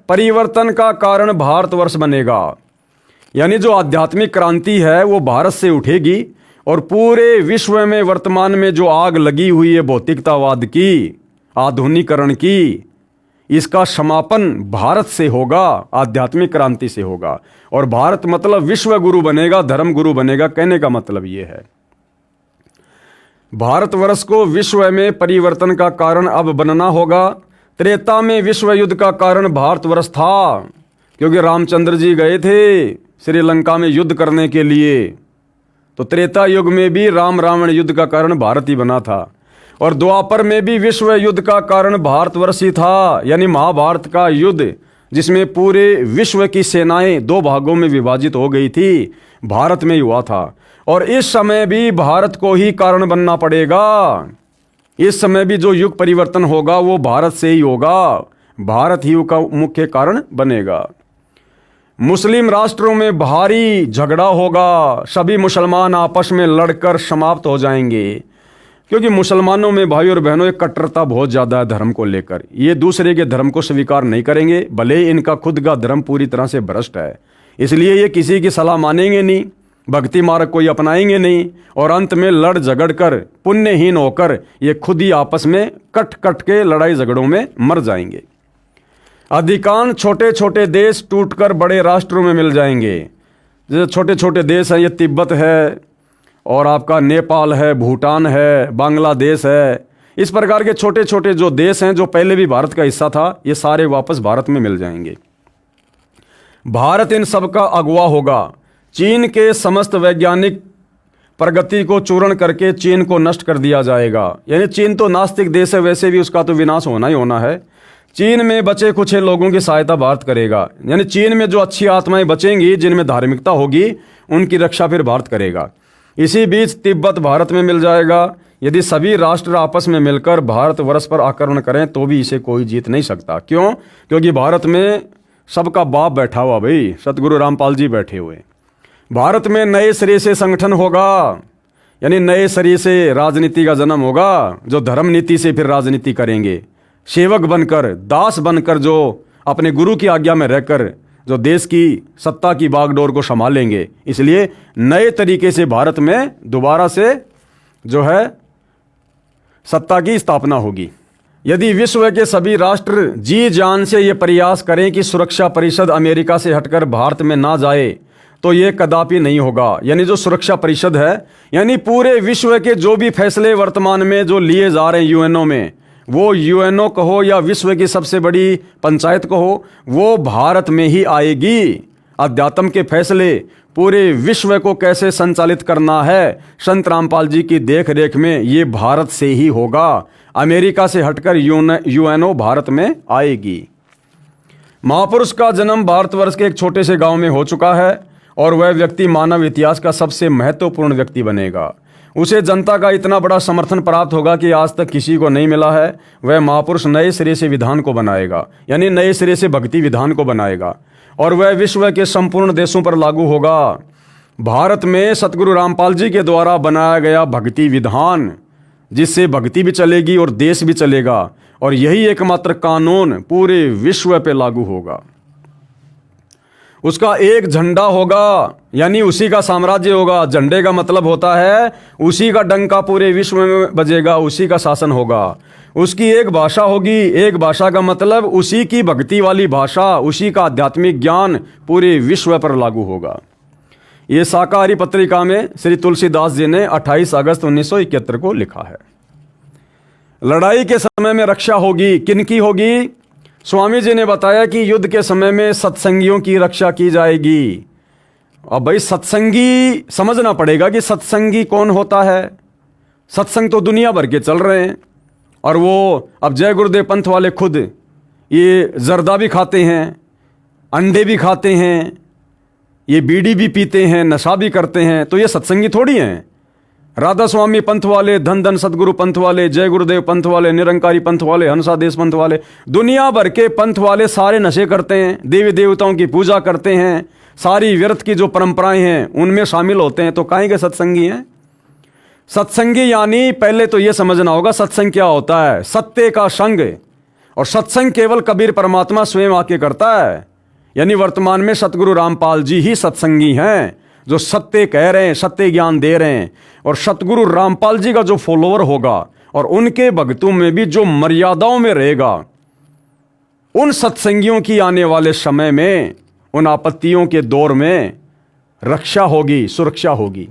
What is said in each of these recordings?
परिवर्तन का कारण भारतवर्ष बनेगा। यानी जो आध्यात्मिक क्रांति है वो भारत से उठेगी और पूरे विश्व में वर्तमान में जो आग लगी हुई है भौतिकतावाद की, आधुनिकीकरण की, इसका समापन भारत से होगा, आध्यात्मिक क्रांति से होगा। और भारत मतलब विश्व गुरु बनेगा, धर्म गुरु बनेगा। कहने का मतलब ये है भारतवर्ष को विश्व में परिवर्तन का कारण अब बनना होगा। त्रेता में विश्व युद्ध का कारण भारतवर्ष था, क्योंकि रामचंद्र जी गए थे श्रीलंका में युद्ध करने के लिए, तो त्रेता युग में भी राम रावण युद्ध का कारण भारत ही बना था। और द्वापर में भी विश्व युद्ध का कारण भारतवर्ष ही था, यानी महाभारत का युद्ध जिसमें पूरे विश्व की सेनाएं दो भागों में विभाजित हो गई थी, भारत में ही हुआ था। और इस समय भी भारत को ही कारण बनना पड़ेगा। इस समय भी जो युग परिवर्तन होगा वो भारत से ही होगा, भारत ही का मुख्य कारण बनेगा। मुस्लिम राष्ट्रों में भारी झगड़ा होगा, सभी मुसलमान आपस में लड़कर समाप्त हो जाएंगे, क्योंकि मुसलमानों में भाई और बहनों एक कट्टरता बहुत ज़्यादा है धर्म को लेकर। ये दूसरे के धर्म को स्वीकार नहीं करेंगे, भले इनका खुद का धर्म पूरी तरह से भ्रष्ट है, इसलिए ये किसी की सलाह मानेंगे नहीं, भक्ति मार्ग कोई अपनाएंगे नहीं, और अंत में लड़ झगड़ कर पुण्यहीन होकर ये खुद ही आपस में कट कट के लड़ाई झगड़ों में मर जाएंगे। अधिकांश छोटे छोटे देश टूटकर बड़े राष्ट्रों में मिल जाएंगे। जैसे छोटे छोटे देश हैं, ये तिब्बत है और आपका नेपाल है, भूटान है, बांग्लादेश है, इस प्रकार के छोटे छोटे जो देश हैं जो पहले भी भारत का हिस्सा था, ये सारे वापस भारत में मिल जाएंगे। भारत इन सब का अगुवा होगा। चीन के समस्त वैज्ञानिक प्रगति को चूर्ण करके चीन को नष्ट कर दिया जाएगा। यानी चीन तो नास्तिक देश है, वैसे भी उसका तो विनाश होना ही होना है। चीन में बचे कुछ लोगों की सहायता भारत करेगा। यानी चीन में जो अच्छी आत्माएं बचेंगी, जिनमें धार्मिकता होगी, उनकी रक्षा फिर भारत करेगा। इसी बीच तिब्बत भारत में मिल जाएगा। यदि सभी राष्ट्र आपस में मिलकर भारतवर्ष पर आक्रमण करें तो भी इसे कोई जीत नहीं सकता। क्यों? क्योंकि भारत में सबका बाप बैठा हुआ, भाई सतगुरु रामपाल जी बैठे हुए। भारत में नए सिरे से संगठन होगा, यानी नए सिरे से राजनीति का जन्म होगा, जो धर्म नीति से फिर राजनीति करेंगे, सेवक बनकर, दास बनकर, जो अपने गुरु की आज्ञा में रहकर जो देश की सत्ता की बागडोर को संभालेंगे। इसलिए नए तरीके से भारत में दोबारा से जो है सत्ता की स्थापना होगी। यदि विश्व के सभी राष्ट्र जी जान से ये प्रयास करें कि सुरक्षा परिषद अमेरिका से हटकर भारत में ना जाए, तो ये कदापि नहीं होगा। यानी जो सुरक्षा परिषद है, यानी पूरे विश्व के जो भी फैसले वर्तमान में जो लिए जा रहे हैं यूएनओ में, वो यूएनओ कहो या विश्व की सबसे बड़ी पंचायत कहो, वो भारत में ही आएगी। अध्यात्म के फैसले पूरे विश्व को कैसे संचालित करना है, संत रामपाल जी की देख रेख में ये भारत से ही होगा। अमेरिका से हटकर यूएनओ भारत में आएगी। महापुरुष का जन्म भारतवर्ष के एक छोटे से गांव में हो चुका है, और वह व्यक्ति मानव इतिहास का सबसे महत्वपूर्ण व्यक्ति बनेगा। उसे जनता का इतना बड़ा समर्थन प्राप्त होगा कि आज तक किसी को नहीं मिला है। वह महापुरुष नए सिरे से विधान को बनाएगा, यानी नए सिरे से भक्ति विधान को बनाएगा, और वह विश्व के संपूर्ण देशों पर लागू होगा। भारत में सतगुरु रामपाल जी के द्वारा बनाया गया भक्ति विधान, जिससे भक्ति भी चलेगी और देश भी चलेगा, और यही एकमात्र कानून पूरे विश्व पे लागू होगा। उसका एक झंडा होगा, यानी उसी का साम्राज्य होगा। झंडे का मतलब होता है उसी का डंका पूरे विश्व में बजेगा, उसी का शासन होगा। उसकी एक भाषा होगी, एक भाषा का मतलब उसी की भक्ति वाली भाषा, उसी का आध्यात्मिक ज्ञान पूरे विश्व पर लागू होगा। ये शाकाहारी पत्रिका में श्री तुलसीदास जी ने 28 अगस्त 1971 को लिखा है। लड़ाई के समय में रक्षा होगी, किनकी होगी? स्वामी जी ने बताया कि युद्ध के समय में सत्संगियों की रक्षा की जाएगी। अब भाई सत्संगी समझना पड़ेगा कि सत्संगी कौन होता है। सत्संग तो दुनिया भर के चल रहे हैं, और वो अब जय गुरुदेव पंथ वाले खुद ये जर्दा भी खाते हैं, अंडे भी खाते हैं, ये बीड़ी भी पीते हैं, नशा भी करते हैं, तो ये सत्संगी थोड़ी हैं। राधा स्वामी पंथ वाले, धन धन सतगुरु पंथ वाले, जय गुरुदेव पंथ वाले, निरंकारी पंथ वाले, हंसादेश पंथ वाले, दुनिया भर के पंथ वाले सारे नशे करते हैं, देवी देवताओं की पूजा करते हैं, सारी व्यर्थ की जो परंपराएं हैं उनमें शामिल होते हैं। तो काहे के सत्संगी हैं? सत्संगी यानी पहले तो ये समझना होगा सत्संग क्या होता है। सत्य का संग और सत्संग केवल कबीर परमात्मा स्वयं आके करता है। यानी वर्तमान में सतगुरु रामपाल जी ही सत्संगी हैं, जो सत्य कह रहे हैं, सत्य ज्ञान दे रहे हैं। और सतगुरु रामपाल जी का जो फॉलोअर होगा और उनके भक्तों में भी जो मर्यादाओं में रहेगा, उन सत्संगियों की आने वाले समय में, उन आपत्तियों के दौर में रक्षा होगी, सुरक्षा होगी।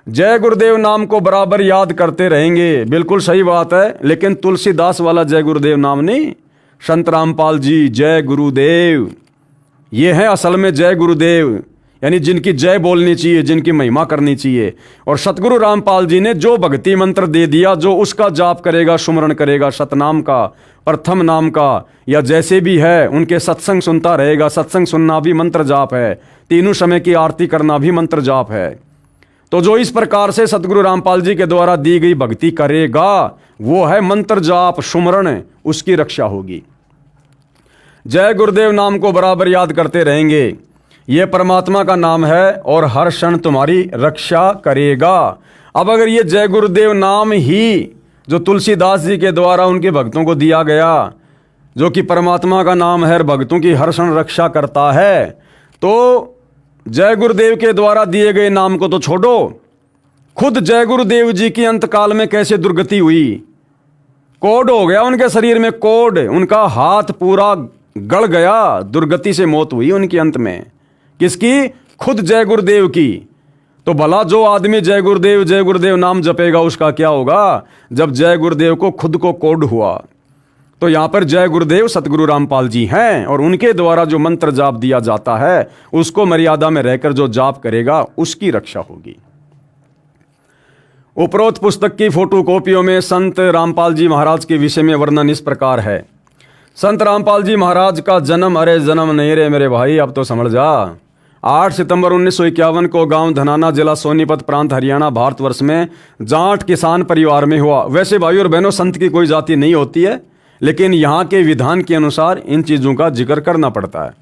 जय गुरुदेव नाम को बराबर याद करते रहेंगे, बिल्कुल सही बात है, लेकिन तुलसीदास वाला जय गुरुदेव नाम नहीं। संत रामपाल जी जय गुरुदेव, ये है असल में जय गुरुदेव, यानी जिनकी जय बोलनी चाहिए, जिनकी महिमा करनी चाहिए। और सतगुरु रामपाल जी ने जो भक्ति मंत्र दे दिया, जो उसका जाप करेगा, सुमरण करेगा, सतनाम का, प्रथम नाम का, या जैसे भी है, उनके सत्संग सुनता रहेगा। सत्संग सुनना भी मंत्र जाप है, तीनों समय की आरती करना भी मंत्र जाप है। तो जो इस प्रकार से सतगुरु रामपाल जी के द्वारा दी गई भक्ति करेगा, वो है मंत्र जाप सुमरण, उसकी रक्षा होगी। जय गुरुदेव नाम को बराबर याद करते रहेंगे, ये परमात्मा का नाम है और हर क्षण तुम्हारी रक्षा करेगा। अब अगर ये जय गुरुदेव नाम ही जो तुलसीदास जी के द्वारा उनके भक्तों को दिया गया, जो कि परमात्मा का नाम है और भक्तों की हर क्षण रक्षा करता है, तो जय गुरुदेव के द्वारा दिए गए नाम को तो छोड़ो, खुद जय गुरुदेव जी की अंतकाल में कैसे दुर्गति हुई, कोड हो गया उनके शरीर में, कोड, उनका हाथ पूरा गड़ गया, दुर्गति से मौत हुई उनकी अंत में। किसकी? खुद जय गुरुदेव की। तो भला जो आदमी जय गुरुदेव नाम जपेगा, उसका क्या होगा जब जय गुरुदेव को खुद को कोड हुआ। तो यहां पर जय गुरुदेव सतगुरु रामपाल जी हैं, और उनके द्वारा जो मंत्र जाप दिया जाता है, उसको मर्यादा में रहकर जो जाप करेगा, उसकी रक्षा होगी। उपरोक्त पुस्तक की फोटोकॉपियों में संत रामपाल जी महाराज के विषय में वर्णन इस प्रकार है। संत रामपाल जी महाराज का जन्म, अरे जन्म नहीं रे मेरे भाई, अब तो समझ जा, 8 सितंबर 1951 को गांव धनाना, जिला सोनीपत, प्रांत हरियाणा, भारतवर्ष में जाट किसान परिवार में हुआ। वैसे भाई और बहनों, संत की कोई जाति नहीं होती है, लेकिन यहाँ के विधान के अनुसार इन चीज़ों का जिक्र करना पड़ता है।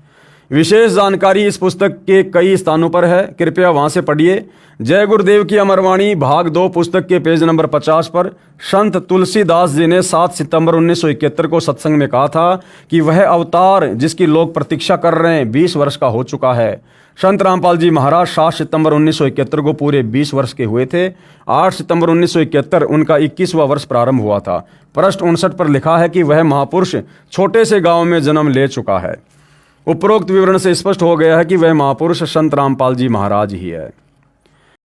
विशेष जानकारी इस पुस्तक के कई स्थानों पर है, कृपया वहाँ से पढ़िए। जय गुरुदेव की अमरवाणी भाग 2 पुस्तक के पेज नंबर 50 पर संत तुलसीदास जी ने 7 सितंबर 1971 को सत्संग में कहा था कि वह अवतार जिसकी लोग प्रतीक्षा कर रहे हैं 20 वर्ष का हो चुका है। संत रामपाल जी महाराज 7 सितंबर 1971 को पूरे 20 वर्ष के हुए थे। 8 सितंबर 1971 उनका 21वां वर्ष प्रारंभ हुआ था। पृष्ठ 59 पर लिखा है कि वह महापुरुष छोटे से गांव में जन्म ले चुका है। उपरोक्त विवरण से स्पष्ट हो गया है कि वह महापुरुष संत रामपाल जी महाराज ही है।